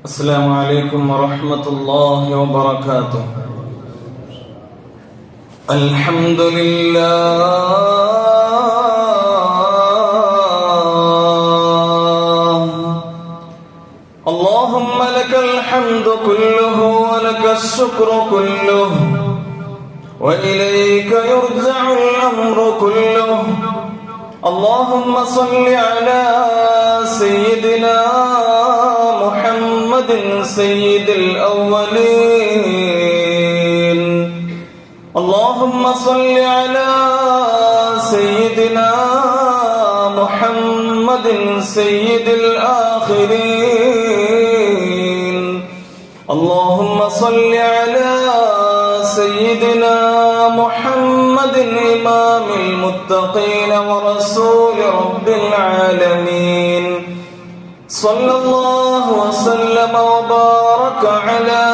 السلام عليكم ورحمة الله وبركاته. الحمد لله اللهم لك الحمد كله ولك الشكر كله وإليك يرجع الأمر كله. اللهم صل على سيدنا محمد سيد الأولين. اللهم صل على سيدنا محمد سيد الآخرين. اللهم صل على سيدنا محمد إمام المتقين ورسول رب العالمين. صلى الله وسلم وبارك على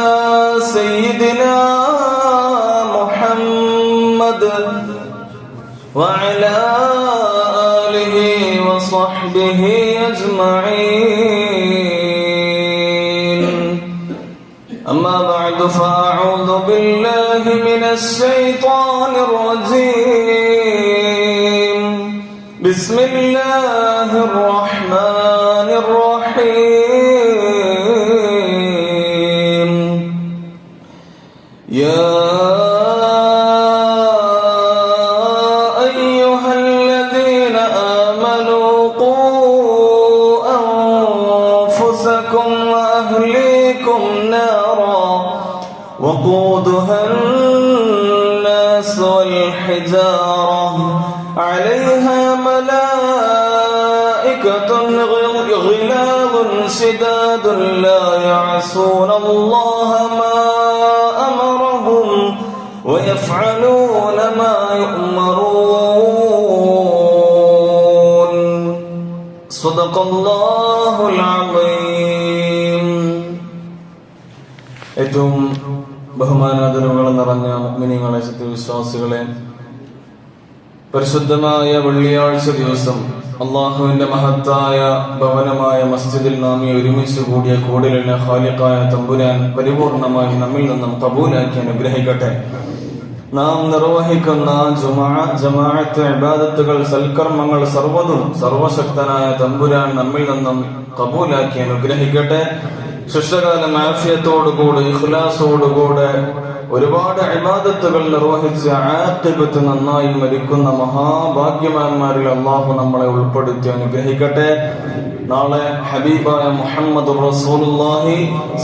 سيدنا محمد وعلى آله وصحبه أجمعين. أما بعد فأعوذ بالله من الشيطان الرجيم. بسم الله الرحمن الرحيم. يا أيها الذين آمنوا قوا أنفسكم وأهليكم نارا وقودها الناس والحجارة عليها ملائكة غلاظ شداد لا يعصون الله ما أمرهم ويفعلون ما يؤمرون. صدق الله العظيم. ഏറ്റവും ബഹുമാനാദരവുകൾ നിറഞ്ഞ മുഅ്മിനീങ്ങളെ, സത്യവിശ്വാസികളെ, പരിശുദ്ധമായ വെള്ളിയാഴ്ച ദിവസം അള്ളാഹുവിന്റെ മഹത്തായ ഭവനമായ മസ്ജിദിൽ നാം ഒരുമിച്ച് കൂടിയ കൂടലിന് ഖാലിഖായ തമ്പുരാൻ പരിപൂർണമായി നമ്മിൽ നിന്നും കബൂലാക്കി അനുഗ്രഹിക്കട്ടെ. നാം നിർവഹിക്കുന്ന ജമാഅത്ത് ഇബാദത്തുകൾ, സൽക്കർമ്മങ്ങൾ സർവ്വതും സർവശക്തനായ തമ്പുരാൻ നമ്മിൽ നിന്നും കബൂലാക്കി അനുഗ്രഹിക്കട്ടെ. ശിഷ്ടകാലം ആഫിയത്തോടുകൂടെ ഇഖ്ലാസോടുകൂടെ ഒരുപാട് ഇബാദത്തുകൾ നിർവഹിച്ച് ആഖിബത്ത് നന്നായി മരിക്കുന്ന മഹാഭാഗ്യവാന്മാരിൽ അല്ലാഹു നമ്മളെ ഉൾപ്പെടുത്തി അനുഗ്രഹിക്കട്ടെ. നാളെ ഹബീബായ മുഹമ്മദുർ റസൂലുള്ളാഹി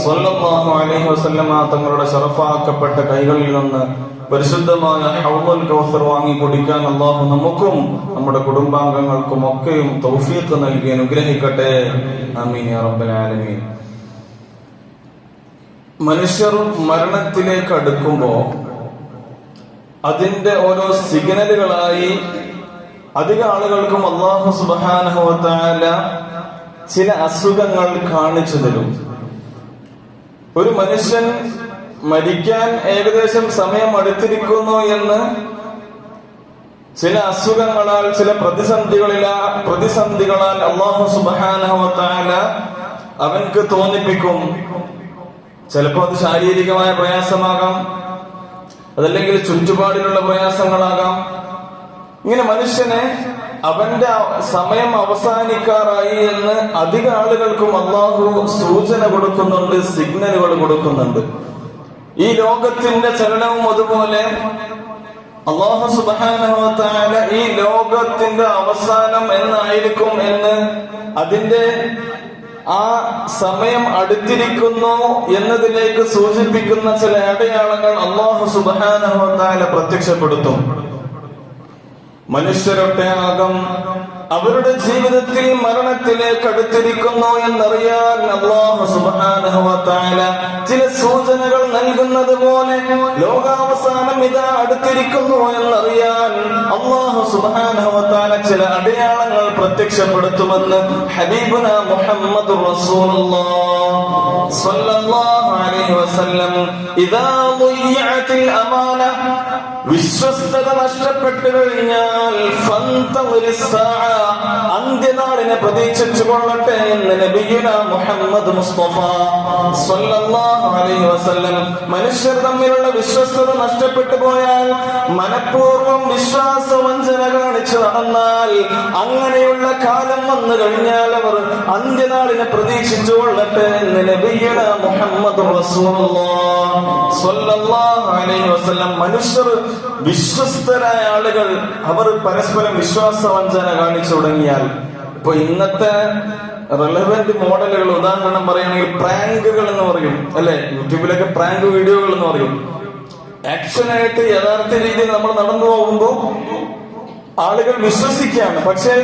സ്വല്ലല്ലാഹു അലൈഹി വസല്ലമ തങ്ങളുടെ ശറഫാക്കപ്പെട്ട കൈകളിൽ നിന്ന് പരിശുദ്ധമായ ഹൗദുൽ കൗസർ വാങ്ങി കുടിക്കാൻ അല്ലാഹു നമുക്കും നമ്മുടെ കുടുംബാംഗങ്ങൾക്കും ഒക്കെയും തൗഫീഖ് നൽകി അനുഗ്രഹിക്കട്ടെ. ആമീൻ യാ റബ്ബൽ ആലമീൻ. മനുഷ്യർ മരണത്തിലേക്ക് അടുക്കുമ്പോ അതിന്റെ ഓരോ സിഗ്നലുകളായി അധിക ആളുകൾക്കും അല്ലാഹു സുബ്ഹാനഹു വ തആല ചില അസുഖങ്ങൾ കാണിച്ചു തരും. ഒരു മനുഷ്യൻ മരിക്കാൻ ഏകദേശം സമയം അടുത്തിരിക്കുന്നു എന്ന് ചില അസുഖങ്ങളാൽ, ചില പ്രതിസന്ധികളാൽ അല്ലാഹു സുബ്ഹാനഹു വ തആല അവൻക്ക് തോന്നിപ്പിക്കും. ചിലപ്പോ അത് ശാരീരികമായ പ്രയാസമാകാം, അതല്ലെങ്കിൽ ചുറ്റുപാടിലുള്ള പ്രയാസങ്ങളാകാം. ഇങ്ങനെ മനുഷ്യനെ അവന്റെ സമയം അവസാനിക്കാറായി എന്ന് അധിക ആളുകൾക്കും അല്ലാഹു സൂചന കൊടുക്കുന്നുണ്ട്, സിഗ്നലുകൾ കൊടുക്കുന്നുണ്ട്. ഈ ലോകത്തിന്റെ ചലനവും അതുപോലെ അല്ലാഹു സുബ്ഹാനഹു വ തആല ഈ ലോകത്തിന്റെ അവസാനം എന്നായിരിക്കും എന്ന്, അതിന്റെ ആ സമയം അടുത്തിരിക്കുന്നു എന്നതിലേക്ക് സൂചിപ്പിക്കുന്ന ചില അടയാളങ്ങൾ അല്ലാഹു സുബ്ഹാനഹു വ തആല പ്രത്യക്ഷപ്പെടുത്തും. മനുഷ്യരൊട്ടേകം അവരുടെ ജീവിതത്തിൽ മരണത്തിലേക്ക് അടുത്തിരിക്കുന്നു എന്നറിയാൻ അല്ലാഹു സുബ്ഹാനഹു വ തആല ചില സൂചനകൾ നൽകുന്നത് പോലെ ലോകാവസാനം ഇതാ അടുത്തിരിക്കുന്നു എന്നറിയാൻ അല്ലാഹു സുബ്ഹാനഹു വ തആല ചില അടയാളങ്ങൾ പ്രത്യക്ഷപ്പെടുത്തുമെന്ന് ഹബീബുനാ മുഹമ്മദുർ റസൂലുള്ളാഹി സ്വല്ലല്ലാഹു അലൈഹി വസല്ലം ഇദാ ളുയ്യഅത്തിൽ അമാന വിശ്വസ്തത നഷ്ടപ്പെട്ടു കഴിഞ്ഞാൽ അന്ത്യനാളിനെ പ്രതീക്ഷിച്ചു കൊള്ളട്ടെ എന്ന് നബിയുന മുഹമ്മദ് മുസ്തഫ സ്വല്ലല്ലാഹു അലൈഹി വസല്ലം. മനുഷ്യർ തമ്മിലുള്ള വിശ്വസ്തത നഷ്ടപ്പെട്ടു പോയാൽ, മനഃപൂർവ്വം വിശ്വാസവഞ്ചന കാണിച്ചു നടന്നാൽ, അങ്ങനെയുള്ള കാലം വന്നു കഴിഞ്ഞാൽ അവർ അന്ത്യനാളിനെ പ്രതീക്ഷിച്ചു കൊള്ളട്ടെ എന്ന് നബിയുന മുഹമ്മദ് റസൂലുള്ളാഹി സ്വല്ലല്ലാഹു അലൈഹി വസല്ലം. മനുഷ്യർ വിശ്വസ്തരായ ആളുകൾ അവർ പരസ്പരം വിശ്വാസവഞ്ചന കാണിച്ചു തുടങ്ങിയാൽ, ഇപ്പൊ ഇന്നത്തെ റെലവന്റ് മോഡലുകൾ ഉദാഹരണം പറയുകയാണെങ്കിൽ പ്രാങ്കുകൾ എന്ന് പറയും അല്ലെ, യൂട്യൂബിലൊക്കെ പ്രാങ്ക് വീഡിയോകൾ എന്ന് പറയും. ആക്ഷനായിട്ട് യഥാർത്ഥ രീതിയിൽ നമ്മൾ നടന്നു പോകുമ്പോൾ ആളുകൾ വിശ്വസിക്കുകയാണ്, പക്ഷെ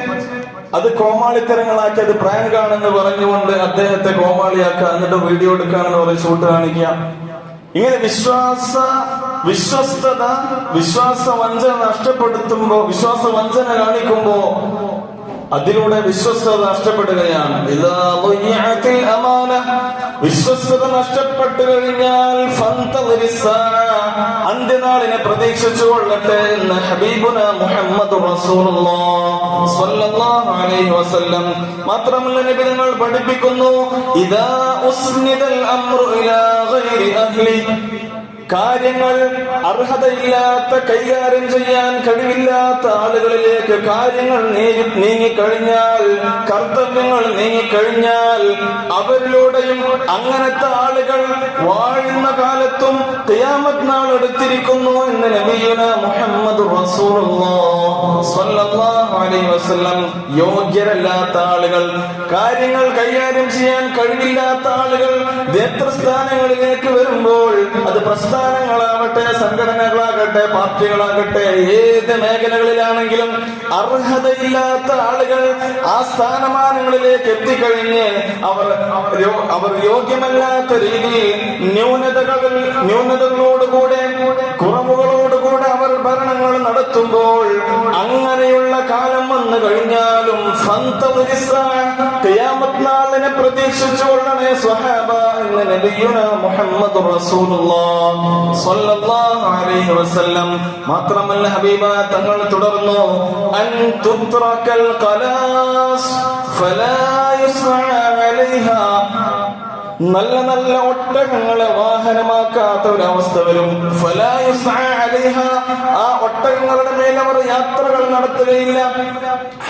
അത് കോമാളിത്തരങ്ങളാക്കി അത് പ്രാങ്ക് ആണെന്ന് പറഞ്ഞുകൊണ്ട് അദ്ദേഹത്തെ കോമാളിയാക്കുക, എന്നിട്ട് വീഡിയോ എടുക്കുകയാണെന്ന് പറയും, ഷൂട്ട് കാണിക്കുക. ഇങ്ങനെ വിശ്വസ്തത വിശ്വാസവഞ്ചന നഷ്ടപ്പെടുത്തുമ്പോ, വിശ്വാസവഞ്ചന കാണിക്കുമ്പോ അതിലൂടെ വിശ്വസ്തത നഷ്ടപ്പെടുകയാണ്. വിശ്വസ്തത നഷ്ടപ്പെട്ടു കഴിഞ്ഞാൽ അന്ത്യനാളിനെ പ്രതീക്ഷിച്ചു കൊള്ളട്ടെ എന്ന് ഹബീബുന മുഹമ്മദ് റസൂലുള്ളാഹി സ്വല്ലല്ലാഹു അലൈഹി വസല്ലം. മാത്രമല്ല നബി തങ്ങൾ പഠിപ്പിക്കുന്നു, ഇദാ ഉസ്നിദൽ അംറു ഇലാ ഗൈരി അഹ്ലി, കാര്യങ്ങൾ അർഹതയില്ലാത്ത, കൈകാര്യം ചെയ്യാൻ കഴിവില്ലാത്ത ആളുകളിലേക്ക് കാര്യങ്ങൾ നീങ്ങിക്കഴിഞ്ഞാൽ, കർത്തവ്യങ്ങൾ നീങ്ങിക്കഴിഞ്ഞാൽ, അവരിലൂടെയും അങ്ങനത്തെ ആളുകൾ വാഴുന്ന കാലത്തും ഖിയാമത്ത് നാൾ എടുത്തിരിക്കുന്നു എന്ന് നബിയുന മുഹമ്മദ് റസൂലുള്ളാഹി സ്വല്ലല്ലാഹു അലൈഹി വസല്ലം. യോഗ്യരല്ലാത്ത ആളുകൾ, കാര്യങ്ങൾ കൈകാര്യം ചെയ്യാൻ കഴിവില്ലാത്ത ആളുകൾ നേതൃസ്ഥാനങ്ങളിലേക്ക് വരുമ്പോൾ, അത് പ്രസ്ഥാനങ്ങളാവട്ടെ, സംഘടനകളാകട്ടെ, പാർട്ടികളാകട്ടെ, ഏത് മേഖലകളിലാണെങ്കിലും അർഹതയില്ലാത്ത ആളുകൾ ആ സ്ഥാനമാനങ്ങളിലേക്ക് എത്തിക്കഴിഞ്ഞ് അവർ യോഗ്യമല്ലാത്ത രീതിയിൽ ന്യൂനതകളോടുകൂടെ, കുറവുകളോടുകൂടെ അവർ ഭരണങ്ങൾ നടത്തുമ്പോൾ, അങ്ങനെയുള്ള കാലം വന്നു കഴിഞ്ഞാലും ഖിയാമത്ത് നാളിനെ പ്രതീക്ഷിച്ചു കൊള്ളണേ സ്വഹാബ എന്ന് നബിയുന മുഹമ്മദ് റസൂലുള്ളാഹി സ്വല്ലല്ലാഹു അലൈഹി വസല്ലം. മാത്രമല്ല ഹബീബ തങ്ങൾ തുടർന്നു, അൻ തുത്റകൽ ഖലാസ് ഫലാ യുസ്അ അലൈഹാ, നല്ല നല്ല ഒട്ടകങ്ങളെ വാഹനമാക്കാത്ത ഒരവസ്ഥ വരും. ഫലാ യുസ്അ അലൈഹാ, ആ ഒട്ടകങ്ങളുടെ മേൽ അവർ യാത്രകൾ നടത്തുകയില്ല.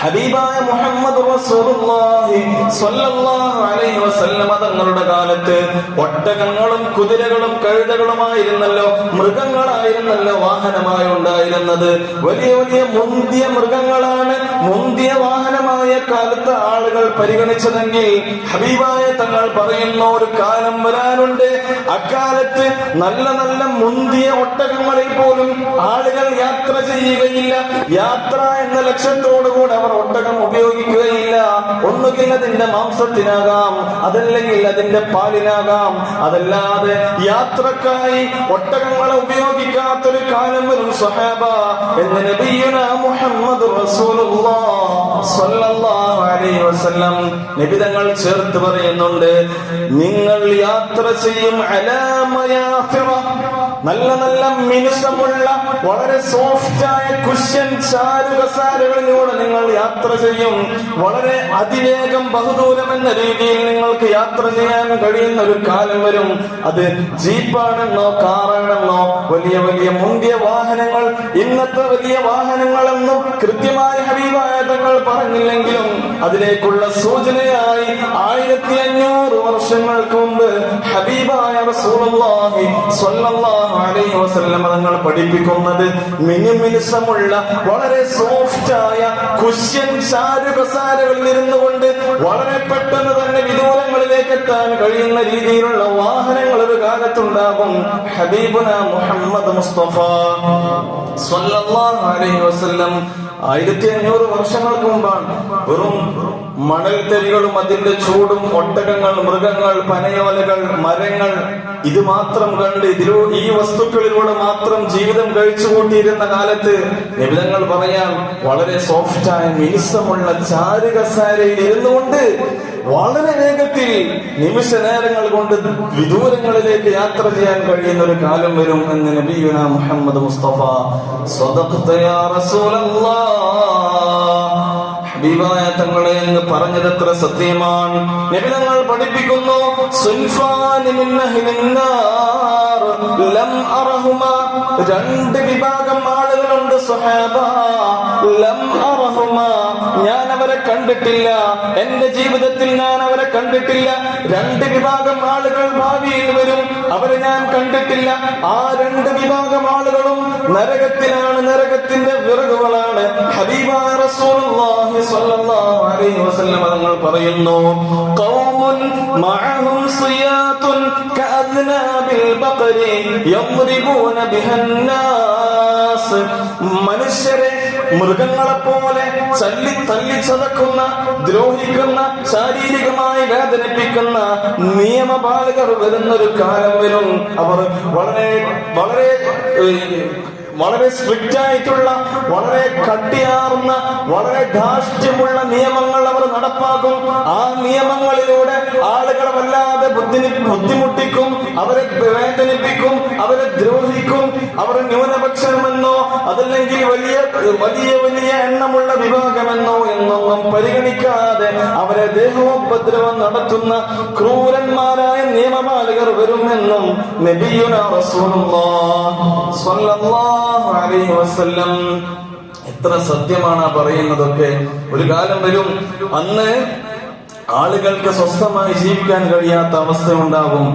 ഹബീബായ മുഹമ്മദ് റസൂലുള്ളാഹി സ്വല്ലല്ലാഹു അലൈഹി വസല്ലം തങ്ങളുടെ കാലത്ത് ഒട്ടകങ്ങളും കുതിരകളും കഴുതകളുമായിരുന്നല്ലോ, മൃഗങ്ങളായിരുന്നല്ലോ വാഹനമായി ഉണ്ടായിരുന്നത്. വലിയ വലിയ മുന്തിയ മൃഗങ്ങളാണ് മുന്തിയ വാഹനമായ കാലത്ത് ആളുകൾ പരിഗണിച്ചതെങ്കിൽ, ഹബീബായ തങ്ങൾ പറയുന്നു, ഒരു കാലം വരാനുണ്ട്, അക്കാലത്ത് നല്ല നല്ല മുന്തിയ ഒട്ടകങ്ങളിൽ പോലും ആളുകൾ യാത്ര ചെയ്യുകയില്ല. യാത്ര എന്ന ലക്ഷ്യത്തോടുകൂടി അവർ ഒട്ടകം ഉപയോഗിക്കുകയില്ല. ഒന്നുകിൽ അതിന്റെ മാംസത്തിനാകാം, അതല്ലെങ്കിൽ അതിന്റെ പാലിനാകാം. അതല്ലാതെ യാത്രക്കായി ഒട്ടകങ്ങളെ ഉപയോഗിക്കാത്തൊരു കാലം വരും സ്വഹാബ എന്ന് നബിയുന മുഹമ്മദ് റസൂലുള്ളാഹി സ്വല്ലല്ലാഹു അലൈഹി വസല്ലം. നബി തങ്ങൾ ചേർത്ത് പറയുന്നുണ്ട്, നിങ്ങൾ യാത്ര ചെയ്യും അലാ മയാഫിറ, നല്ല നല്ല മിനുസമുള്ള വളരെ സോഫ്റ്റായ കുഷ്യൻ ചാരുകസാരകളിലൂടെ നിങ്ങൾ യാത്ര ചെയ്യും. വളരെ അതിവേഗം ബഹുദൂരം എന്ന രീതിയിൽ നിങ്ങൾക്ക് യാത്ര ചെയ്യാൻ കഴിയുന്ന ഒരു കാലം വരും. അത് ജീപ്പാണെന്നോ കാറാണെന്നോ വലിയ വലിയ മുന്തിയ വാഹനങ്ങൾ, ഇന്നത്തെ വലിയ വാഹനങ്ങളെന്നും കൃത്യമായ ഹബീബായ തങ്ങൾ പറഞ്ഞില്ലെങ്കിലും അതിലേക്കുള്ള സൂചനയായി 1500 വർഷങ്ങൾക്ക് മുമ്പ് ഹബീബായ റസൂലുള്ളാഹി സ്വല്ലല്ലാഹു അലൈഹി വസല്ലം തങ്ങൾ പഠിപ്പിക്കുന്നത്, മിനുമിനുസമുള്ള വളരെ സോഫ്റ്റായ കുഷ്യൻ ചാരുകസാരകളിൽ ഇരുന്നു കൊണ്ട് വളരെ പെട്ടെന്ന് തന്നെ വിദൂരങ്ങളിലേക്ക് എത്താൻ കഴിയുന്ന രീതിയിലുള്ള വാഹനങ്ങൾ ഒരു കാലത്തുണ്ടാകും. ഹബീബുന മുഹമ്മദ് മുസ്തഫ സ്വല്ലല്ലാഹു അലൈഹി വസല്ലം 1500 വർഷങ്ങൾക്ക് മുമ്പാണ്. വെറും മണൽത്തരികളും അതിന്റെ ചൂടും, ഒട്ടകങ്ങൾ, മൃഗങ്ങൾ, പനയോലകൾ, മരങ്ങൾ, ഇത് മാത്രം കണ്ട് ഈ വസ്തുക്കളിലൂടെ മാത്രം ജീവിതം കഴിച്ചു കൂട്ടിയിരുന്ന കാലത്ത് നിബിധങ്ങൾ പറയാം, വളരെ സോഫ്റ്റായ മിനുസമുള്ള ചാരുകസാരയിൽ ഇരുന്നുകൊണ്ട് വളരെ വേഗത്തിൽ നിമിഷ നേരങ്ങൾ കൊണ്ട് വിദൂരങ്ങളിലേക്ക് യാത്ര ചെയ്യാൻ കഴിയുന്ന ഒരു കാലം വരും എന്ന് നബിയുന മുഹമ്മദ് മുസ്തഫ സ്വദഖ്ത യാ റസൂലല്ലാഹ്. ഹബീബായ തങ്ങളെ എന്ന് പറഞ്ഞതെത്ര സത്യമാണ്. നബി തങ്ങൾ പഠിപ്പിക്കുന്നു, സുൻഫാനി മിൻ അഹ്ലിൻ നാർ ലം അറഹുമാ, രണ്ട് വിഭാഗം ആളുകളുണ്ട് സ്വഹാബ, ലം അറഹുമാ, ഞാൻ അവരെ കണ്ടിട്ടില്ല, എന്റെ ജീവിതത്തിൽ ഞാൻ അവരെ കണ്ടിട്ടില്ല. രണ്ട് വിഭാഗം ആളുകൾ ഭാവിയിൽ വരും, അവരെ ഞാൻ കണ്ടിട്ടില്ല. ആ രണ്ട് വിഭാഗം ആളുകളും നരകത്തിലാണ്, നരകത്തിന്റെ വിറകുകളാണ്. ഹബീബായ റസൂലുള്ളാഹി സ്വല്ലല്ലാഹു അലൈഹി വസല്ലം തങ്ങൾ പറയുന്നു, ഖൗമുൻ മഅഹും സിയാത്തുൻ കഅദ്നാബിൽ ബഖരി യദ്രിബൂന ബിഹന്നാസ്, മനുഷ്യരെ മൃഗങ്ങളെ പോലെ തല്ലി ചതക്കുന്ന, ദ്രോഹിക്കുന്ന, ശാരീരികമായി വേദനിപ്പിക്കുന്ന നിയമപാലകർ വരുന്നൊരു കാലം വരും. അവർ വളരെ വളരെ വളരെ സ്ട്രിക്റ്റ് ആയിട്ടുള്ള, വളരെ കട്ടിയാർന്ന, വളരെ ധാർഷ്ട്യമുള്ള നിയമങ്ങൾ അവർ നടപ്പാക്കും. ആ നിയമങ്ങളിലൂടെ ആളുകളെ വല്ലാതെ ബുദ്ധിമുട്ടിക്കും, അവരെ വേദനിപ്പിക്കും, അവരെ ദ്രോഹിക്കും. അവർ ന്യൂനപക്ഷമെന്നോ അതല്ലെങ്കിൽ വലിയ വലിയ വലിയ എണ്ണമുള്ള വിഭാഗമെന്നോ എന്നൊന്നും പരിഗണിക്കാതെ അവരെ ദേഹോപദ്രവം നടത്തുന്ന ക്രൂരന്മാരായ നിയമപാലകർ വരുമെന്നും നബിയുനാ റസൂലുള്ളാഹി സ്വല്ലല്ലാഹു അലൈഹി വസല്ലം. എത്ര സത്യമാണ് പറയുന്നതൊക്കെ. ഒരു കാലം വരും, അന്ന് ആളുകൾക്ക് സ്വസ്ഥമായി ജീവിക്കാൻ കഴിയാത്ത അവസ്ഥ ഉണ്ടാകും.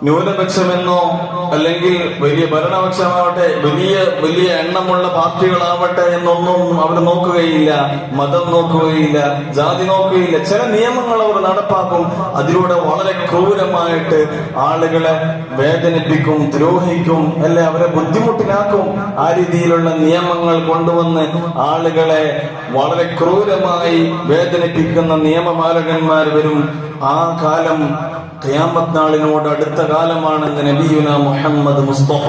ന്യൂനപക്ഷമെന്നോ അല്ലെങ്കിൽ വലിയ ഭരണപക്ഷമാവട്ടെ, വലിയ വലിയ എണ്ണമുള്ള പാർട്ടികളാവട്ടെ എന്നൊന്നും അവർ നോക്കുകയില്ല. മതം നോക്കുകയില്ല, ജാതി നോക്കുകയില്ല. ചില നിയമങ്ങൾ അവർ നടപ്പാക്കും. അതിലൂടെ വളരെ ക്രൂരമായിട്ട് ആളുകളെ വേദനിപ്പിക്കും, ദ്രോഹിക്കും, അല്ലെ അവരെ ബുദ്ധിമുട്ടിലാക്കും. ആ രീതിയിലുള്ള നിയമങ്ങൾ കൊണ്ടുവന്ന് ആളുകളെ വളരെ ക്രൂരമായി വേദനിപ്പിക്കുന്ന നിയമപാലകന്മാർ വരും. ആ കാലം ഖിയാമത്ത് നാളിനോട് അടുത്ത കാലമാണെന്ന് നബിയുന മുഹമ്മദ് മുസ്തഫ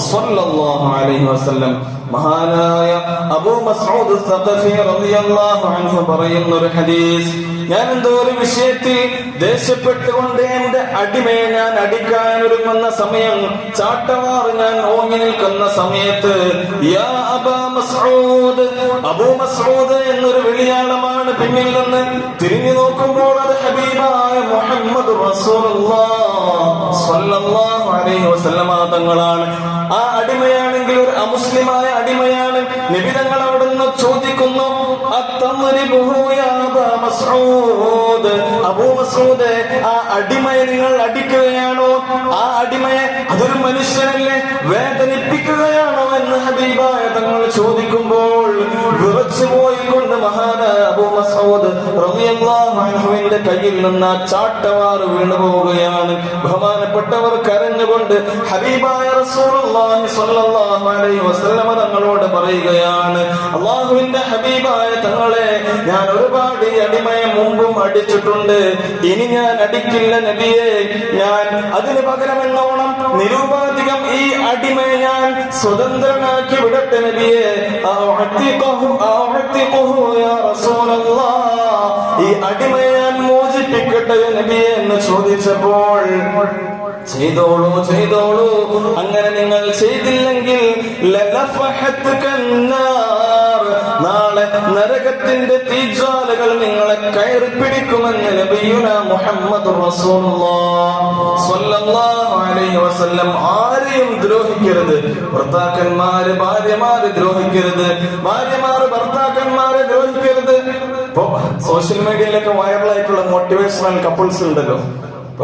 സ്വല്ലല്ലാഹു അലൈഹി വസല്ലം. മഹാനായ അബൂ മസ്ഊദ് സഖഫി റളിയല്ലാഹു അൻഹു പറയുന്ന ഒരു ഹദീസ്, ഞാൻ എന്തോ ഒരു വിഷയത്തിൽ ദേഷ്യപ്പെട്ടുകൊണ്ട് എന്റെ അടിമയെ ഞാൻ അടിക്കാൻ ഒരുങ്ങുന്ന സമയം, ചാട്ടവാറ് ഞാൻ ഓങ്ങി നിൽക്കുന്ന സമയത്ത്, യാ അബാ മസ്ഊദ്, അബൂ മസ്ഊദ് എന്നൊരു വിളിയാളമാണ് പിന്നിൽ നിന്ന്. തിരിഞ്ഞു നോക്കുമ്പോൾ അത് ഹബീബായ മുഹമ്മദ് റസൂലുള്ളാഹി സ്വല്ലല്ലാഹു അലൈഹി വസല്ലമ തങ്ങളാണ്. ആ അടിമയാണെങ്കിൽ ഒരു അമുസ്ലിമായ അടിമയാണ്. നബി തങ്ങൾ അവിടുന്ന് ചോദിക്കുന്നു, അത്തദ്രിബുഹു യാ അബാ മസ്ഊദ്, അബൂ മസ്ഊദ്, ആ അടിമയെ നിങ്ങൾ അടിക്കുകയാണോ? ആ അടിമയെ, അതൊരു മനുഷ്യനല്ലേ, വേദനിപ്പിക്കുകയാണോ എന്ന് ഹബീബായ തങ്ങൾ ചോദിക്കുമ്പോൾ വിറച്ചു പോയിക്കൊണ്ട് മഹാനായ അബൂ മസ്ഊദ് റളിയല്ലാഹു അൻഹുവിന്റെ കയ്യിൽ നിന്ന് ആ ചാട്ടവാറ് വീണു പോവുകയാണ്. ബഹുമാനപ്പെട്ടവർ കരഞ്ഞുകൊണ്ട് ഹബീബായ റസൂലുള്ളാഹി സ്വല്ലല്ലാഹു അലൈഹി വസല്ലം തങ്ങളോട് പറയുകയാണ്, അല്ലാഹുവിന്റെ ഹബീബായ തങ്ങളെ, ഞാൻ ഒരുപാട് ഈ അടിമയെ മുമ്പും അടിച്ചിട്ടുണ്ട്, ഇനി ഞാൻ അടിക്കില്ല നബിയെ. ഞാൻ അതിന് പകരമെന്നോണം നിരൂപാധികം ഈ അടിമയെ ഞാൻ സ്വതന്ത്രനാക്കി വിടട്ടെ നബിയെ. ഈ അടിമയെ ഞാൻ മോചിപ്പിക്കട്ടെ നബിയെ എന്ന് ചോദിച്ചപ്പോൾ, ചെയ്തോളൂ ചെയ്തോളൂ, അങ്ങനെ നിങ്ങൾ ചെയ്തില്ലെങ്കിൽ നാളെ നരകത്തിന്റെ തീജ്വാലകൾ നിങ്ങളെ കയറി പിടിക്കുമെന്ന് നബിയുനാ മുഹമ്മദ് റസൂലുള്ളാഹി സ്വല്ലല്ലാഹു അലൈഹി വസല്ലം. ആരെയും ദ്രോഹിക്കരുത്. ഭർത്താക്കന്മാര് ഭാര്യമാരെ ദ്രോഹിക്കരുത്, ഭാര്യമാര് ഭർത്താക്കന്മാരെ ദ്രോഹിക്കരുത്. ഇപ്പൊ സോഷ്യൽ മീഡിയയിലൊക്കെ വൈറലായിട്ടുള്ള മോട്ടിവേഷണൽ കപ്പിൾസ് ഉണ്ടല്ലോ,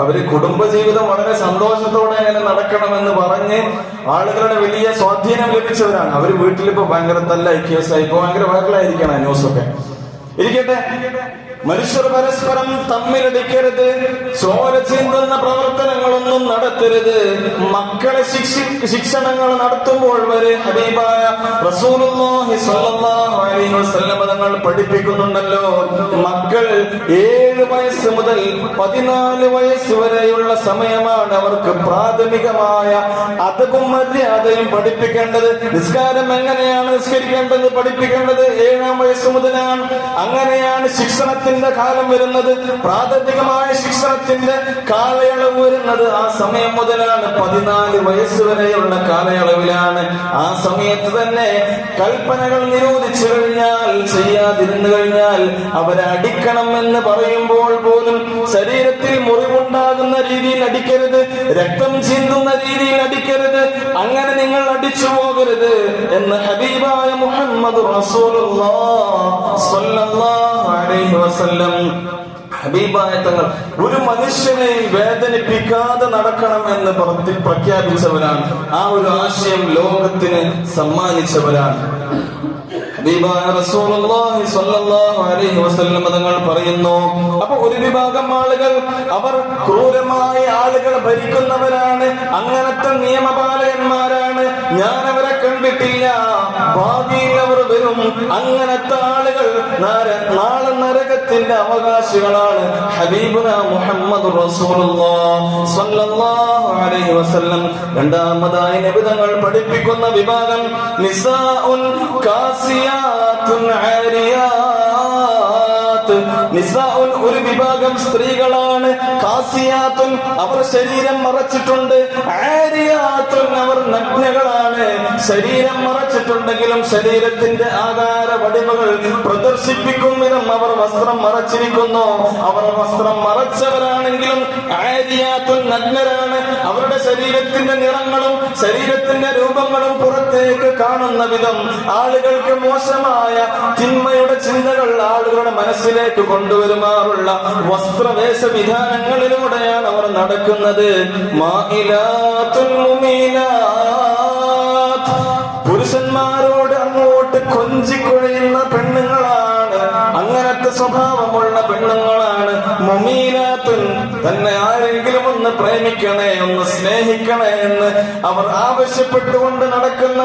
അവര് കുടുംബജീവിതം വളരെ സന്തോഷത്തോടെ എങ്ങനെ നടക്കണമെന്ന് പറഞ്ഞ് ആളുകളുടെ വലിയ സ്വാധീനം ലഭിച്ചവരാണ്. അവര് വീട്ടിലിപ്പോ ഭയങ്കര തല്ലായി കേസായി, ഇപ്പൊ ഭയങ്കര വൈറലായിരിക്കണം ന്യൂസൊക്കെ. ഇരിക്കട്ടെ, മനുഷ്യർ പരസ്പരം തമ്മിലടിക്കരുത്, ചോര ചീന്തുന്ന പ്രവർത്തനങ്ങളൊന്നും നടത്തരുത്. മക്കളെ ശിക്ഷണങ്ങൾ നടത്തുമ്പോൾ വരെ ഹബീബായ റസൂലുള്ളാഹി സ്വല്ലല്ലാഹു അലൈഹി വസല്ലം തങ്ങൾ പഠിപ്പിക്കുന്നുണ്ടല്ലോ, മക്കൾ 7 വയസ്സ് മുതൽ 14 വയസ്സ് വരെയുള്ള സമയമാണ് അവർക്ക് പ്രാഥമികമായ അദബും മര്യാദയും പഠിപ്പിക്കേണ്ടത്. നിസ്കാരം എങ്ങനെയാണ് നിസ്കരിക്കേണ്ടത് പഠിപ്പിക്കേണ്ടത് 7-ാം വയസ്സ് മുതലാണ്. അങ്ങനെയാണ് ശിക്ഷണത്തിന്റെ കാലം വരുന്നത്, പ്രാഥമികമായ ശിക്ഷണത്തിന്റെ കാലയളവ് വരുന്നത് ആ സമയം മുതലാണ്. 14 വയസ്സ് വരെയുള്ള കാലയളവിലാണ്. ആ സമയത്ത് തന്നെ കൽപ്പനകൾ നിരോധിച്ചു കഴിഞ്ഞാൽ, ചെയ്യാതിരുന്നു കഴിഞ്ഞാൽ അവരെ അടിക്കണം എന്ന് പറയുമ്പോൾ പോലും ശരീരത്തിൽ മുറിവുണ്ടാകുന്ന രീതിയിൽ അടിക്കരുത്, രക്തം ചീന്തുന്ന രീതിയിൽ അടിക്കരുത്, അങ്ങനെ നിങ്ങൾ അടിച്ചു പോകരുത് എന്ന് ഹബീബായ മുഹമ്മദ് റസൂലുള്ളാഹി സ്വല്ലല്ലാഹു അലൈഹി വസല്ലം ഹബീബായ തങ്ങൾ ഒരു മനുഷ്യനെയും വേദനിപ്പിക്കാതെ നടക്കണം എന്ന് പ്രഖ്യാപിച്ചവരാണ്. ആ ഒരു ആശയം ലോകത്തിന് സമ്മാനിച്ചവരാണ്. ഹബീബായ റസൂലുള്ളാഹി സ്വല്ലല്ലാഹു അലൈഹി വസല്ലം തങ്ങൾ പറയുന്നു, അപ്പൊ ഒരു വിഭാഗം ആളുകൾ അവർ ക്രൂരമായ ആളുകളെ ഭരിക്കുന്നവരാണ്, അങ്ങനത്തെ നിയമപാലകന്മാരാണ്, ഞാൻ അവരെ കണ്ടിട്ടില്ല, ഭാവിയിൽ അവർ വരും, അങ്ങനത്തെ ആളുകൾ നാളെ നരകത്തിന്റെ അവകാശികളാണ്. ഹബീബുന മുഹമ്മദ് റസൂലുള്ളാഹി സ്വല്ലല്ലാഹു അലൈഹി വസല്ലം രണ്ടാമതായി നബി തങ്ങൾ പഠിപ്പിക്കുന്ന വിഭാഗം നിസാഉൻ കാസിയാത്തുൻ ആരിയാത്ത്. നിസാഉൻ ഒരു വിഭാഗം സ്ത്രീകളാണ്, കാസിയാത്തുൻ അവർ ശരീരം മറച്ചിട്ടുണ്ട്, ആരിയാത്തുൻ അവർ നഗ്നകളാണ്. ശരീരം മറച്ചിട്ടുണ്ടെങ്കിലും ശരീരത്തിന്റെ ആകാര വടിവുകൾ പ്രദർശിപ്പിക്കും വിധം അവർ വസ്ത്രം മറച്ചിരിക്കുന്നു. അവർ വസ്ത്രം മറച്ചവരാണെങ്കിലും ആരിയാത്തുൻ നഗ്നരാണ്. അവരുടെ ശരീരത്തിന്റെ നിറങ്ങളും ശരീരത്തിന്റെ രൂപങ്ങളും പുറത്തേക്ക് കാണുന്ന വിധം ആളുകൾക്ക് മോശമായ തിന്മയുടെ ചിന്തകൾ ആളുകളുടെ മനസ്സിലേക്ക് കൊണ്ടുവരുമാറുള്ള വസ്ത്രവേഷ വിധാനങ്ങളിലൂടെയാണ് അവർ നടക്കുന്നത്. മാഇലാത്തുൻ മുമീലാത്ത് പുരുഷന്മാരോട് അങ്ങോട്ട് കൊഞ്ചിക്കൊഴിയുന്ന പെണ്ണുങ്ങളാണ്, അങ്ങനത്തെ സ്വഭാവമുള്ള പെണ്ണുങ്ങളാണ്. മുമീലാത്തുൻ തന്നെ ആരെങ്കിലും ഒന്ന് പ്രേമിക്കണേ, ഒന്ന് സ്നേഹിക്കണേ എന്ന് അവർ ആവശ്യപ്പെട്ടുകൊണ്ട് നടക്കുന്ന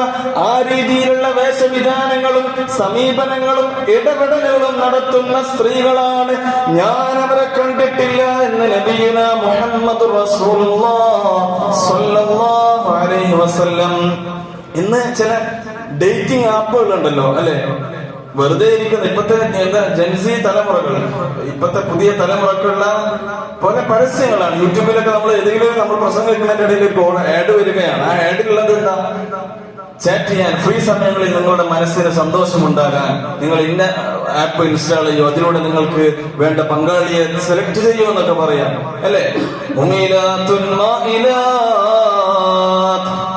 ആ രീതിയിലുള്ള വേഷവിധാനങ്ങളും സമീപനങ്ങളും ഇടപെടലുകളും നടത്തുന്ന സ്ത്രീകളാണ്. ഞാൻ അവരെ കണ്ടിട്ടില്ല എന്ന് നബിയുന മുഹമ്മദ് റസൂലുള്ളാഹി സ്വല്ലല്ലാഹു അലൈഹി വസല്ലം. ഇന്ന് ചില ഡേറ്റിംഗ് ആപ്പുകൾ ഉണ്ടല്ലോ അല്ലെ, വെറുതെ ഇരിക്കുന്ന ഇപ്പത്തെ ജൻസി തലമുറകൾ, ഇപ്പത്തെ പുതിയ തലമുറക്കുള്ള പല പരസ്യങ്ങളാണ്. യൂട്യൂബിലൊക്കെ നമ്മൾ ഏതെങ്കിലും നമ്മൾ പ്രസംഗിക്കുന്നതിന്റെ ഇടയിൽ ഒരു ആഡ് വരികയാണ്. ആ ആഡിലുള്ളത് എന്താ? ചാറ്റ് ചെയ്യാൻ, ഫ്രീ സമയങ്ങളിൽ നിങ്ങളുടെ മനസ്സിന് സന്തോഷമുണ്ടാകാൻ നിങ്ങൾ ഇന്ന ആപ്പ് ഇൻസ്റ്റാൾ ചെയ്യൂ, അതിലൂടെ നിങ്ങൾക്ക് വേണ്ട പങ്കാളിയെ സെലക്ട് ചെയ്യൂ എന്നൊക്കെ പറയാം അല്ലെ.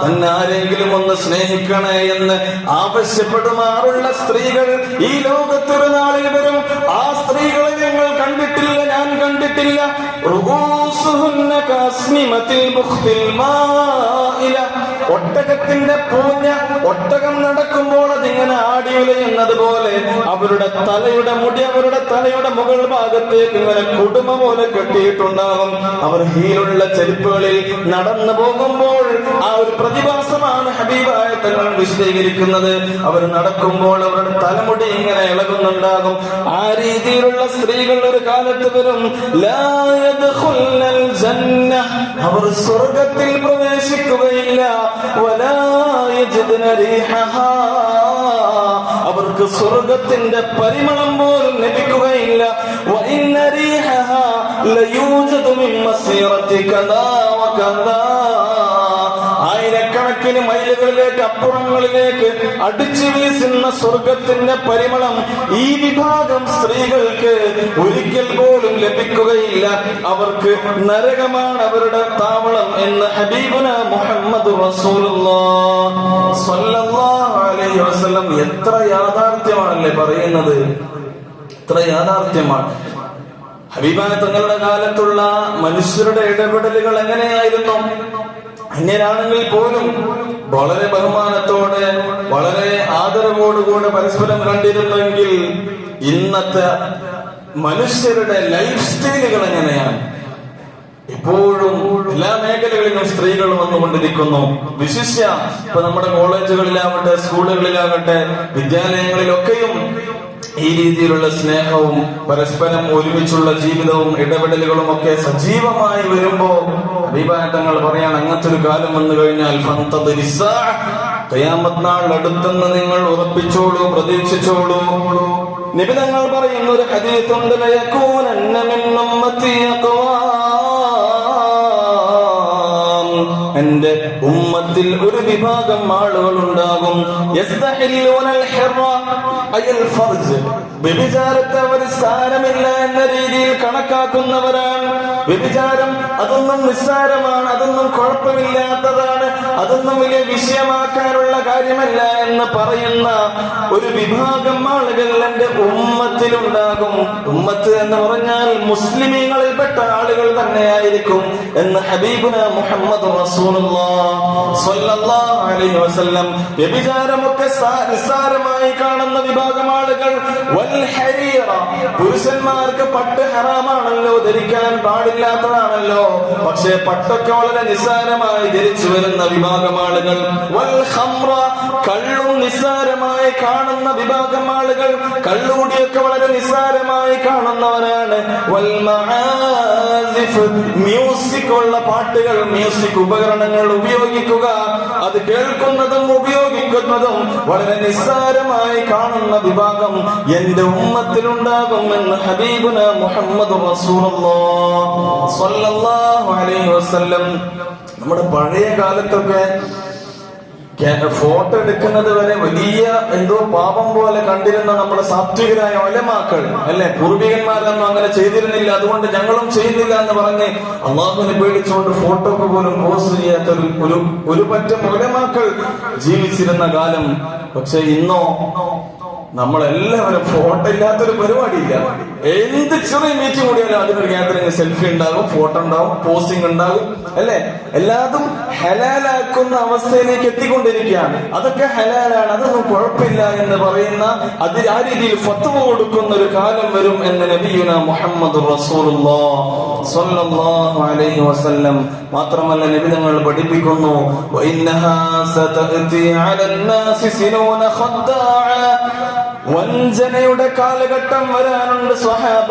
തന്നെ ആരെങ്കിലും ഒന്ന് സ്നേഹിക്കണേ എന്ന് ആവശ്യപ്പെടുമാറുള്ള സ്ത്രീകൾ ഈ ലോകത്തൊരു നാളിൽ വരും. ആ സ്ത്രീകളെ ഞങ്ങൾ കണ്ടിട്ടില്ല, ഞാൻ കണ്ടിട്ടില്ല. ഒട്ടകത്തിന്റെ പൂഞ്ഞ, ഒട്ടകം നടക്കുമ്പോൾ അതിങ്ങനെ ആടിയുലയുന്നത് പോലെ അവരുടെ തലയുടെ മുടി അവരുടെ തലയുടെ മുകൾ ഭാഗത്തേക്ക് ഇങ്ങനെ കുടുമ പോലെ കെട്ടിയിട്ടുണ്ടാകും. അവർ ഹീലുള്ള ചെരുപ്പുകളിൽ നടന്നു പോകുമ്പോൾ ആ ഒരു പ്രതിഭാസമാണ് ഹബീബായ തങ്ങൾ വിശദീകരിക്കുന്നത്. അവർ നടക്കുമ്പോൾ അവരുടെ തലമുടി ഇങ്ങനെ ഇളകുന്നുണ്ടാകും. ആ രീതിയിലുള്ള സ്ത്രീകൾ ഒരു കാലത്ത് വരും. അവർ സ്വർഗത്തിൽ പ്രവേശിക്കുകയില്ല. അവർക്ക് സ്വർഗത്തിന്റെ പരിമളം പോലും ലഭിക്കുകയില്ല. ആയിരക്കണക്കിന് മൈലുകളിലേക്ക് അപ്പുറങ്ങളിലേക്ക് അടിച്ചു വീശുന്ന സ്വർഗത്തിന്റെ പരിമളം ഈ വിഭാഗം സ്ത്രീകൾക്ക് ഒരിക്കൽ പോലും ലഭിക്കുകയില്ല. അവർക്ക് നരകമാണ് അവരുടെ താവളം എന്ന് ഹബീബുന മുഹമ്മദ് റസൂലുള്ളാഹി സ്വല്ലല്ലാഹു അലൈഹി വസല്ലം. എത്ര യാഥാർത്ഥ്യമാണല്ലേ പറയുന്നത്, എത്ര യാഥാർത്ഥ്യമാണ്. ഹബീബായ തങ്ങളുടെ കാലത്തുള്ള മനുഷ്യരുടെ ഇടപെടലുകൾ എങ്ങനെയായിരുന്നു? അന്യരാണെങ്കിൽ പോലും വളരെ ബഹുമാനത്തോടെ വളരെ ആദരവോടുകൂടെ പരസ്പരം കണ്ടിരുന്നെങ്കിൽ ഇന്നത്തെ മനുഷ്യരുടെ ലൈഫ് സ്റ്റൈലുകൾ എങ്ങനെയാണ്. ഇപ്പോഴും എല്ലാ മേഖലകളിലും സ്ത്രീകൾ വന്നുകൊണ്ടിരിക്കുന്നു. വിശിഷ്യ ഇപ്പൊ നമ്മുടെ കോളേജുകളിലാവട്ടെ, സ്കൂളുകളിലാകട്ടെ, വിദ്യാലയങ്ങളിലൊക്കെയും ഈ രീതിയിലുള്ള സ്നേഹവും പരസ്പരം ഒരുമിച്ചുള്ള ജീവിതവും ഇടപെടലുകളും ഒക്കെ സജീവമായി വരുമ്പോ അഭിപ്രായങ്ങൾ പറയാൻ അങ്ങനത്തെ ഒരു കാലം വന്നു കഴിഞ്ഞാൽ ഖിയാമത്ത് നാൾ അടുത്തെന്ന് നിങ്ങൾ ഉറപ്പിച്ചോളൂ, പ്രതീക്ഷിച്ചോളൂ. നബി തങ്ങൾ പറയുന്ന ഒരു ഹദീസുണ്ട്, ലയകൂനന്ന മിൻ ഉമ്മത്തി അഖ്വാം, എന്റെ ഉമ്മത്തിൽ ഒരു വിഭാഗം ആളുകൾ ഉണ്ടാകും, യസ്തഹില്ലൂനൽ ഹിറ അയൽ ഫർജ്, വ്യഭിചാരത്തെ അവർ സാരമില്ല എന്ന രീതിയിൽ കണക്കാക്കുന്നവരാണ്. വ്യഭിചാരം അതൊന്നും നിസ്സാരമാണ്, അതൊന്നും കുഴപ്പമില്ലാത്തതാണ്, അതൊന്നും വലിയ വിഷയമാക്കാനുള്ള കാര്യമല്ല എന്ന് പറയുന്ന ഒരു വിഭാഗം ആളുകൾ എന്റെ ഉമ്മത്തിലുണ്ടാകും. ഉമ്മത്ത് എന്ന് പറഞ്ഞാൽ മുസ്ലിമീങ്ങളിൽപ്പെട്ട ആളുകൾ തന്നെയായിരിക്കും എന്ന് ഹബീബുന മുഹമ്മദ് റസൂലുള്ളാഹി സ്വല്ലല്ലാഹു അലൈഹി വസല്ലം. വ്യഭിചാരമൊക്കെ നിസ്സാരമായി കാണുന്ന വിഭാഗം ആളുകൾ, വൽ ഹരീറ, പുരുഷന്മാർക്ക് പട്ട് ഹറാമാണല്ലോ, ധരിക്കാൻ പാടില്ലാത്തതാണല്ലോ, പക്ഷേ പട്ടൊക്കെ വളരെ നിസ്സാരമായി ധരിച്ചു വരുന്ന വിഭാഗം ആളുകൾ, വൽ ഖംറ, കള്ളും നിസ്സാരമായി കാണുന്ന വിഭാഗം ആളുകൾ, കള്ളുകൂടിയൊക്കെ വളരെ നിസ്സാരമായി കാണുന്നവരാണ്, വൽ മആസിഫ്, മ്യൂസിക് ഉള്ള പാട്ടുകൾ, മ്യൂസിക് ഉപകരണങ്ങൾ ഉപയോഗിക്കുക, അത് കേൾക്കുന്നതും ഉപയോഗിക്കുന്നതും വളരെ നിസ്സാരമായി കാണുന്ന വിഭാഗം എന്റെ ഉമ്മത്തിലുണ്ടാകും എന്ന് ഹബീബുന മുഹമ്മദ് റസൂലുള്ളാഹി സ്വല്ലല്ലാഹു അലൈഹി വസല്ലം. നമ്മുടെ പഴയ കാലത്തൊക്കെ ഫോട്ടോ എടുക്കുന്നത് വരെ വലിയ എന്തോ പാപം പോലെ കണ്ടിരുന്ന നമ്മുടെ സാത്വികരായ ഉലമാക്കൾ അല്ലെ, പൂർവികന്മാരൊന്നും അങ്ങനെ ചെയ്തിരുന്നില്ല, അതുകൊണ്ട് ഞങ്ങളും ചെയ്യുന്നില്ല എന്ന് പറഞ്ഞ് അള്ളാഹുവിനെ പേടിച്ചുകൊണ്ട് ഫോട്ടോക്ക് പോലും പോസ്റ്റ് ചെയ്യാത്ത ഒരു പറ്റം ഉലമാക്കൾ ജീവിച്ചിരുന്ന കാലം. പക്ഷെ ഇന്നോ നമ്മളെല്ലാവരും ഫോട്ടോ ഇല്ലാത്തൊരു പരിപാടിയില്ല. എന്ത് ചെറിയ മീറ്റിംഗ് കൂടിയാലും അതിനൊരു ഗ്യാതറിംഗ്, സെൽഫി ഉണ്ടാകും, ഫോട്ടോ ഉണ്ടാവും, പോസ്റ്റിംഗ് ഉണ്ടാകും, അല്ലെ? എല്ലാതും ഹലാലാക്കുന്ന അവസ്ഥയിലേക്ക് എത്തിക്കൊണ്ടിരിക്കുകയാണ്. അതൊക്കെ ഹലാലാണ്, അതൊന്നും കുഴപ്പമില്ല എന്ന് പറയുന്ന ആ രീതിയിൽ ഫത്വ കൊടുക്കുന്ന ഒരു കാലം വരും എന്ന് നബിയുന മുഹമ്മദ് റസൂലുള്ളാഹി സ്വല്ലല്ലാഹു അലൈഹി വസല്ലം. മാത്രമല്ല നബി തങ്ങൾ പഠിപ്പിക്കുന്നു, വഇന്നഹാ സതഅതി അലന്നാസി സിനൂന ഖദ്ദാഅ, വഞ്ചനയുടെ കാലഘട്ടം വരാനുണ്ട് സ്വഹാബ,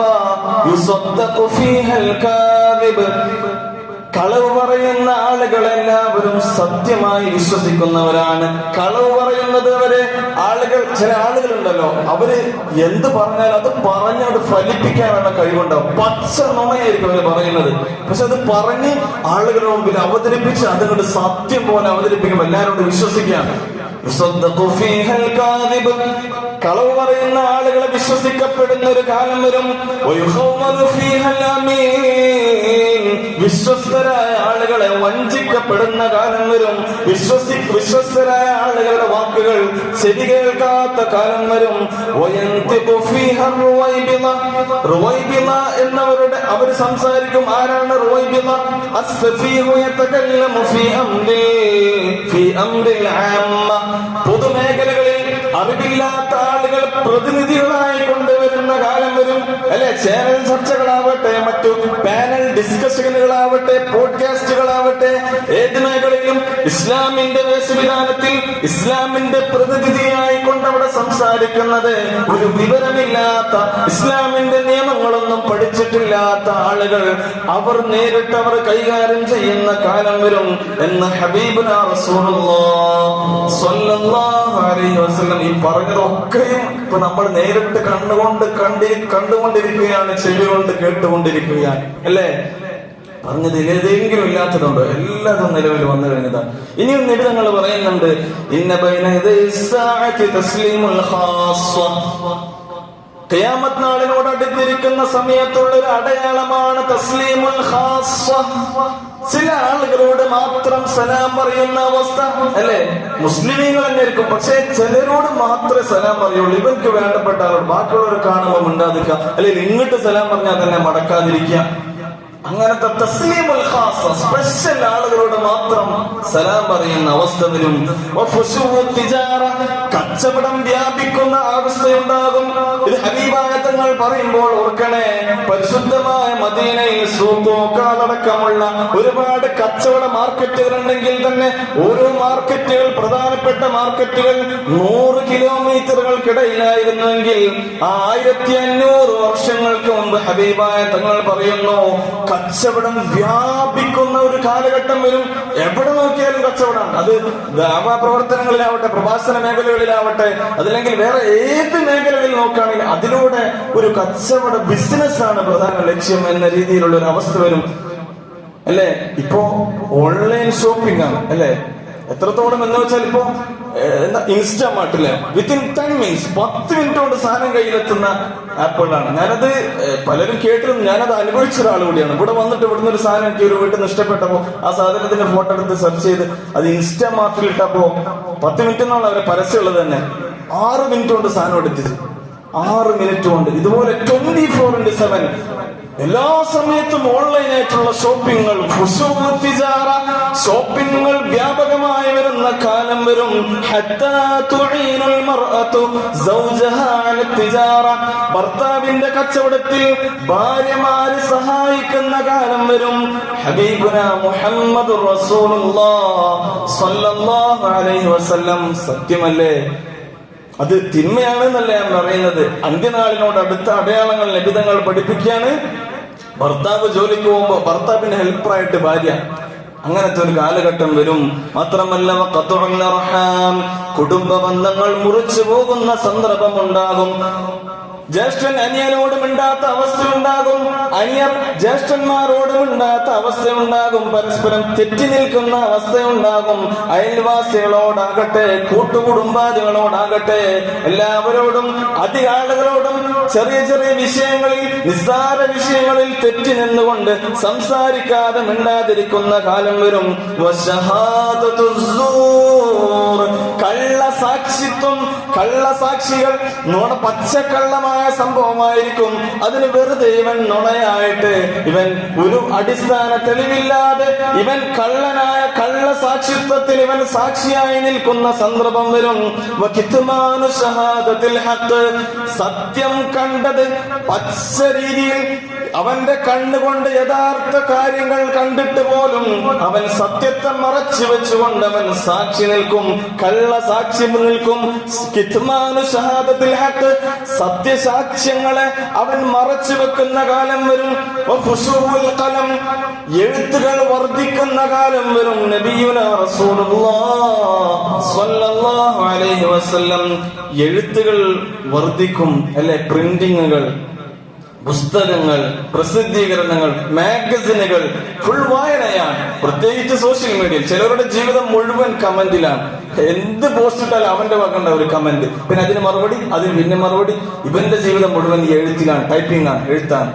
യുസദ്ദഖു ഫീഹൽ കാദിബ്, കളവ് പറയുന്ന ആളുകളെല്ലാവരും സത്യമായി വിശ്വസിക്കുന്നവരാണ്. കളവ് പറയുന്നത് വരെ ആളുകൾ, ചില ആളുകളുണ്ടല്ലോ, അവര് എന്ത് പറഞ്ഞാലും അത് പറഞ്ഞോട് ഫലിപ്പിക്കാനുള്ള കഴിവുണ്ടാവും. പച്ച നുണയായിരിക്കും അവര് പറയുന്നത്, പക്ഷെ അത് പറഞ്ഞ് ആളുകളുടെ മുമ്പിൽ അവതരിപ്പിച്ച് അതുകൊണ്ട് സത്യം പോലെ അവതരിപ്പിക്കുമ്പോൾ എല്ലാവരോടും വിശ്വസിക്കാം. കളവ് പറയുന്ന ആളുകളെ വിശ്വസിക്കപ്പെടുന്ന ഒരു കാലം വരും. വിശ്വസ്തരായ ആളുകളെ വഞ്ചിക്കപ്പെടുന്ന കാലം വരും. വിശ്വസ്തരായ ആളുകളുടെ വാക്കുകൾ ചെവി കേൾക്കാത്ത കാലം വരും. എന്നവരുടെ അവർ സംസാരിക്കും. ആരാണ് റുവൈബിള? പൊതുമേഖലകളിൽ അറിവില്ലാത്ത ആളുകൾ പ്രതിനിധികളായി കൊണ്ടുവരുന്ന കാലം വരും, അല്ലെ? ചാനൽ ചർച്ചകളാവട്ടെ, മറ്റു പാനൽ ഡിസ്കഷനുകളാവട്ടെ, പോഡ്കാസ്റ്റുകളാവട്ടെ, ഏത് മേഖലയിലും ഇസ്ലാമിന്റെ വേഷവിധാനത്തിൽ ഇസ്ലാമിന്റെ പ്രതിനിധിയായി കൊണ്ടവിടെ സംസാരിക്കുന്നത് ഒരു വിവരമില്ലാത്ത, ഇസ്ലാമിന്റെ നിയമങ്ങളൊന്നും പഠിച്ചിട്ടില്ലാത്ത ആളുകൾ, അവർ നേരിട്ട് അവർ കൈകാര്യം ചെയ്യുന്ന കാലം വരും എന്ന് ഹബീബുന റസൂലുള്ളാഹി സ്വല്ലല്ലാഹു അലൈഹി വസല്ലം. ഈ പറഞ്ഞതൊക്കെയും ഇപ്പൊ നമ്മൾ നേരിട്ട് കണ്ടുകൊണ്ടിരിക്കുകയാണ്, ചെവി കൊണ്ട് കേട്ടുകൊണ്ടിരിക്കുകയാണ്, അല്ലേ? പറഞ്ഞത് ഏതെങ്കിലും ഇല്ലാത്തതുണ്ടോ? എല്ലാതും നിലവിൽ വന്നു കഴിഞ്ഞതാണ്. ഇനിയും നബി തങ്ങൾ പറയുന്നുണ്ട്, ഇന്ന ബൈന യദൈസ്സാഅതി തസ്ലീമുൽ ഖാസ്സ, ഖിയാമത്ത് നാളിനോട് അടുത്തിരിക്കുന്ന സമയത്തുള്ള ഒരു അടയാളമാണ് തസ്ലീമുൽ ഖാസ്സ. ചില ആളുകളോട് മാത്രം സലാം പറയുന്ന അവസ്ഥ, അല്ലെ? മുസ്ലിമീങ്ങൾ തന്നെ ആയിരിക്കും, പക്ഷെ ചിലരോട് മാത്രമേ സലാം പറയുള്ളൂ. ഇവർക്ക് വേണ്ടപ്പെട്ട ആളോട്, ബാക്കിയുള്ളവരെ കാണുമ്പോൾ മിണ്ടാതിരിക്കുക, അല്ലെങ്കിൽ ഇങ്ങോട്ട് സലാം പറഞ്ഞാൽ തന്നെ മടക്കാതിരിക്കുക. അങ്ങനത്തെ തസ്ലീമുൽ ഖാസ, സ്പെഷ്യൽ ആളുകളോട് മാത്രം സലാം പറയുന്ന അവസ്ഥ വരും. കച്ചവടം വ്യാപിക്കുന്ന അവസ്ഥയുണ്ടാകും. ഇത് ഹബീബായ തങ്ങൾ പറയുമ്പോൾ ഓർക്കണേ, പരിശുദ്ധമായ മദീനയിൽ സൂഖോക്കാടക്കമുള്ള ഒരുപാട് കച്ചവട മാർക്കറ്റുകൾ ഉണ്ടെങ്കിൽ തന്നെ ഓരോ മാർക്കറ്റുകൾ, പ്രധാനപ്പെട്ട മാർക്കറ്റുകൾ 100 കിലോമീറ്ററുകൾക്കിടയിലായിരുന്നുവെങ്കിൽ 1500 വർഷങ്ങൾക്ക് മുമ്പ് ഹബീബായ തങ്ങൾ പറയുന്നു, കച്ചവടം വ്യാപിക്കുന്ന ഒരു കാലഘട്ടം വരും. എവിടെ നോക്കിയാലും കച്ചവടമാണ്. അത് ദഅവാ പ്രവർത്തനങ്ങളിലാവട്ടെ, പ്രഭാഷണ മേഖലകളിലാവട്ടെ, അതല്ലെങ്കിൽ വേറെ ഏത് മേഖലകളിൽ നോക്കുകയാണെങ്കിൽ അതിലൂടെ ഒരു കച്ചവട ബിസിനസ്സാണ് പ്രധാന ലക്ഷ്യം എന്ന രീതിയിലുള്ള ഒരു അവസ്ഥ വരും. അല്ലെ? ഇപ്പോ ഓൺലൈൻ ഷോപ്പിംഗ് ആണ്. അല്ലെ? എത്രത്തോളം എന്ന് വെച്ചാൽ ഇപ്പോ ഇൻസ്റ്റാമാർട്ടിലെ വിത്തിൻ 10 മിനിറ്റ്സ് 10 മിനിറ്റ് കൊണ്ട് സാധനം കയ്യിലെത്തുന്ന ആപ്പുകളാണ്. ഞാനത് പലരും കേട്ടിരുന്നു, ഞാനത് അനുഭവിച്ച ഒരാൾ കൂടിയാണ്. ഇവിടെ വന്നിട്ട് ഇവിടുന്ന് ഒരു സാധനം എനിക്ക് ഒരു വീട്ടിൽ നിന്ന് ഇഷ്ടപ്പെട്ടപ്പോ ആ സാധനത്തിന്റെ ഫോട്ടോ എടുത്ത് സെർച്ച് ചെയ്ത് അത് ഇൻസ്റ്റാമാർട്ടിൽ ഇട്ടപ്പോ 10 മിനിറ്റ് എന്നുള്ള അവരെ പരസ്യമുള്ളത് തന്നെ 6 മിനിറ്റ് കൊണ്ട് സാധനം എടുത്തിച്ച് 6 മിനിറ്റ് കൊണ്ട്. ഇതുപോലെ 24/7 എല്ലാ സമയത്തും ഓൺലൈനായിട്ടുള്ള ഷോപ്പിങ്ങുകൾ, ഷോപ്പിങ്ങുകൾ വ്യാപകമായി വരുന്ന കാലം വരും. ഭർത്താവിന്റെ കച്ചവടത്തിൽ ഭാര്യമാര് സഹായിക്കുന്ന കാലം വരും. ഹബീബുന മുഹമ്മദ് റസൂലുള്ളാഹി സ്വല്ലല്ലാഹു അലൈഹി വസല്ലം സത്യമല്ലേ? അത് തിന്മയാണെന്നല്ല ഞാൻ പറയുന്നത്. അന്ത്യനാളിനോട് അടുത്ത അടയാളങ്ങൾ ലഭിതങ്ങൾ പഠിപ്പിക്കുകയാണ്. ഭർത്താവ് ജോലിക്ക് പോകുമ്പോ ഭർത്താവിന്റെ ഹെൽപ്പറായിട്ട് ഭാര്യ, അങ്ങനത്തെ ഒരു കാലഘട്ടം വരും. മാത്രമല്ല കുടുംബ ബന്ധങ്ങൾ മുറിച്ചു പോകുന്ന സന്ദർഭം ഉണ്ടാകും. ജ്യേഷ്ഠൻ അനിയനോട് മിണ്ടാത്ത അവസ്ഥയുണ്ടാകും. അനിയർ ജ്യേഷ്ഠന്മാരോട് മിണ്ടാത്ത അവസ്ഥയുണ്ടാകും. പരസ്പരം തെറ്റി നിൽക്കുന്ന അവസ്ഥയുണ്ടാകും. അയൽവാസികളോടാകട്ടെ, കൂട്ടുകുടുംബാദികളോടാകട്ടെ, എല്ലാവരോടും അധിക ആളുകളോടും ചെറിയ ചെറിയ വിഷയങ്ങളിൽ, നിസ്സാര വിഷയങ്ങളിൽ തെറ്റി നിന്നുകൊണ്ട് സംസാരിക്കാതെ മിണ്ടാതിരിക്കുന്ന കാലം വരും. കള്ളസാക്ഷിത്വം, കള്ളസാക്ഷികൾ, പച്ചക്കള്ളമായ സംഭവമായിരിക്കും. അതിന് വെറുതെ ഇവൻ നുണയായിട്ട്, ഇവൻ ഒരു അടിസ്ഥാന തെളിവില്ലാതെ ഇവൻ കള്ളനായ കള്ളസാക്ഷിത്വത്തിൽ ഇവൻ സാക്ഷിയായി നിൽക്കുന്ന സന്ദർഭം വരും. സത്യം കണ്ടത് പച്ച രീതിയിൽ അവന്റെ കണ്ണുകൊണ്ട് യഥാർത്ഥ കാര്യങ്ങൾ കണ്ടിട്ട് പോലും അവൻ സത്യത്തെ മറച്ചു വെച്ചുകൊണ്ട് അവൻ സാക്ഷി നിൽക്കും, കള്ളസാക്ഷി നിൽക്കും. സത്യസാക്ഷ്യങ്ങളെ അവൻ മറച്ചു വെക്കുന്ന കാലം വരും. എഴുത്തുകൾ വർദ്ധിക്കുന്ന കാലം വരും. നബിയുനാ റസൂലുള്ളാഹി സ്വല്ലല്ലാഹു അലൈഹി വസല്ലം എഴുത്തുകൾ വർദ്ധിക്കും. അല്ലെ? പ്രിന്റിങ്ങുകൾ, പുസ്തകങ്ങൾ, പ്രസിദ്ധീകരണങ്ങൾ, മാഗസിനുകൾ ഫുൾ വായനയാണ്. പ്രത്യേകിച്ച് സോഷ്യൽ മീഡിയയിൽ ചിലരുടെ ജീവിതം മുഴുവൻ കമന്റിലാണ്. എന്ത് പോസ്റ്റ് ഇട്ടാലും അവന്റെ വകണ്ട ഒരു കമന്റ്, പിന്നെ അതിന് മറുപടി, അതിന് പിന്നെ മറുപടി. ഇവന്റെ ജീവിതം മുഴുവൻ എഴുത്തിലാണ്, ടൈപ്പിംഗ് ആണ്, എഴുത്താണ്.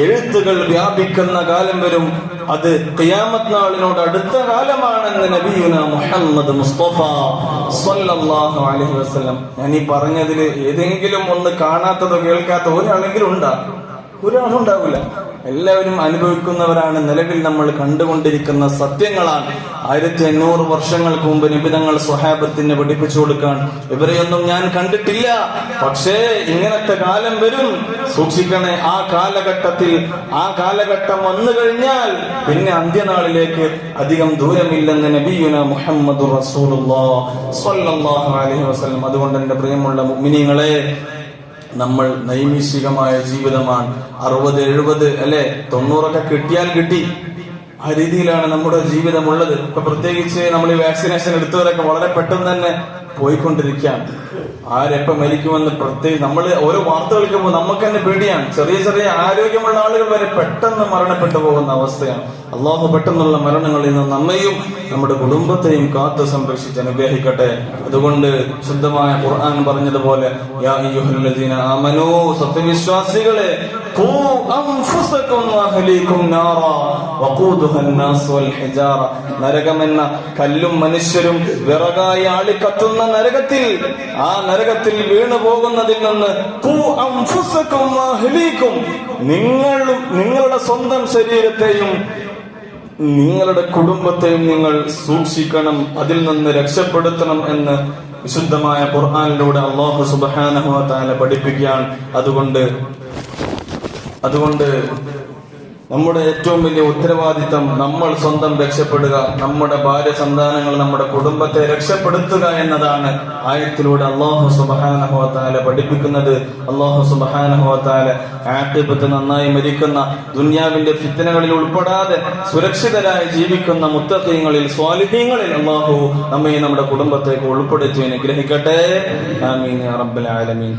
എഴുത്തുകൾ വ്യാപിക്കുന്ന കാലം വരും. അത് ഖിയാമത്ത് നാളിനോട് അടുത്ത കാലമാണെന്ന് നബിയുനാ മുഹമ്മദ് മുസ്തഫ സ്വല്ലല്ലാഹു അലൈഹി വസല്ലം. ഞാൻ ഈ പറഞ്ഞതിൽ ഏതെങ്കിലും ഒന്ന് കാണാത്തതോ കേൾക്കാത്ത ഒരാളെങ്കിലും ഒരാളുണ്ടാവില്ല. എല്ലാവരും അനുഭവിക്കുന്നവരാണ്. നിലവിൽ നമ്മൾ കണ്ടുകൊണ്ടിരിക്കുന്ന സത്യങ്ങളാണ്. 1500 വർഷങ്ങൾക്ക് മുമ്പ് നിബിധങ്ങൾ സ്വഹാബത്തിന് പഠിപ്പിച്ചു കൊടുക്കാൻ, ഇവരെയൊന്നും ഞാൻ കണ്ടിട്ടില്ല, പക്ഷേ ഇങ്ങനത്തെ കാലം വരും, സൂക്ഷിക്കണേ. ആ കാലഘട്ടം വന്നു കഴിഞ്ഞാൽ പിന്നെ അന്ത്യനാളിലേക്ക് അധികം ദൂരമില്ലെന്ന് നബിയുനാ മുഹമ്മദ് റസൂലുള്ളാഹി സ്വല്ലല്ലാഹു അലൈഹി വസല്ലം. അതുകൊണ്ട് എന്റെ പ്രിയമുള്ള മുഅ്മിനീങ്ങളെ, നമ്മൾ നൈമിഷികമായ ജീവിതമാണ്. 60, 70 അല്ലെ 90 കിട്ടിയാൽ കിട്ടി, ആ രീതിയിലാണ് നമ്മുടെ ജീവിതമുള്ളത്. ഇപ്പൊ പ്രത്യേകിച്ച് നമ്മൾ ഈ വാക്സിനേഷൻ എടുത്തവരൊക്കെ വളരെ പെട്ടെന്ന് തന്നെ പോയിക്കൊണ്ടിരിക്കുകയാണ്. ആരെപ്പ മരിക്കുമെന്ന് പ്രത്യേകിച്ച് നമ്മൾ ഓരോ വാർത്തകൾ കേൾക്കുമ്പോൾ നമുക്ക് തന്നെ പേടിയാണ്. ചെറിയ ചെറിയ ആരോഗ്യമുള്ള ആളുകൾ വരെ പെട്ടെന്ന് മരണപ്പെട്ടു പോകുന്ന അവസ്ഥയാണ്. അള്ളാഹു പെട്ടെന്നുള്ള മരണങ്ങളിൽ നിന്ന് നമ്മയും നമ്മുടെ കുടുംബത്തെയും കാത്തു സംരക്ഷിച്ച് അനുഗ്രഹിക്കട്ടെ. അതുകൊണ്ട് ശുദ്ധമായ ഖുർആൻ പറഞ്ഞതുപോലെ, യാ അയ്യുഹല്ലദീന ആമനൂ, സത്യവിശ്വാസികളെ, ഖൂ അൻഫുസകും വഅഹ്ലീകും നാറാ വഖൂദുഹൻ നാസ് വൽ ഹിജാറ, നരകമെന്ന കല്ലും മനുഷ്യരും വിറകായി ആളിക്കത്തുന്ന എന്ന നരകത്തിൽ, ആ നരകത്തിൽ വീണു പോകുന്നതിൽ നിന്ന് ഖൂ അൻഫുസകും വഅഹ്ലീകും, നിങ്ങളുടെ സ്വന്തം ശരീരത്തെയും നിങ്ങളുടെ കുടുംബത്തെയും നിങ്ങൾ സൂക്ഷിക്കണം, അതിൽ നിന്ന് രക്ഷപ്പെടുത്തണം എന്ന് വിശുദ്ധമായ ഖുർആനിലൂടെ അല്ലാഹു സുബ്ഹാനഹു വ തആല പഠിപ്പിക്കുകയാണ്. അതുകൊണ്ട് നമ്മുടെ ഏറ്റവും വലിയ ഉത്തരവാദിത്തം നമ്മൾ സ്വന്തം രക്ഷപ്പെടുക, നമ്മുടെ ഭാര്യ സന്താനങ്ങൾ, നമ്മുടെ കുടുംബത്തെ രക്ഷപ്പെടുത്തുക എന്നതാണ് ആയത്തിലൂടെ അല്ലാഹു സുബ്ഹാനഹു വ തആല പഠിപ്പിക്കുന്നത്. അല്ലാഹു സുബ്ഹാനഹു വ തആല ആഖിബത്ത് നന്നായി മരിക്കുന്ന, ദുനിയാവിന്റെ ഫിത്നകളിൽ ഉൾപ്പെടാതെ സുരക്ഷിതരായി ജീവിക്കുന്ന മുത്തഖീങ്ങളിൽ, സ്വാലിഹീങ്ങളിൽ അല്ലാഹു നമ്മെ നമ്മുടെ കുടുംബത്തെ ഉൾപ്പെടുത്തി അനുഗ്രഹിക്കട്ടെ. ആമീൻ യാ റബ്ബൽ ആലമീൻ.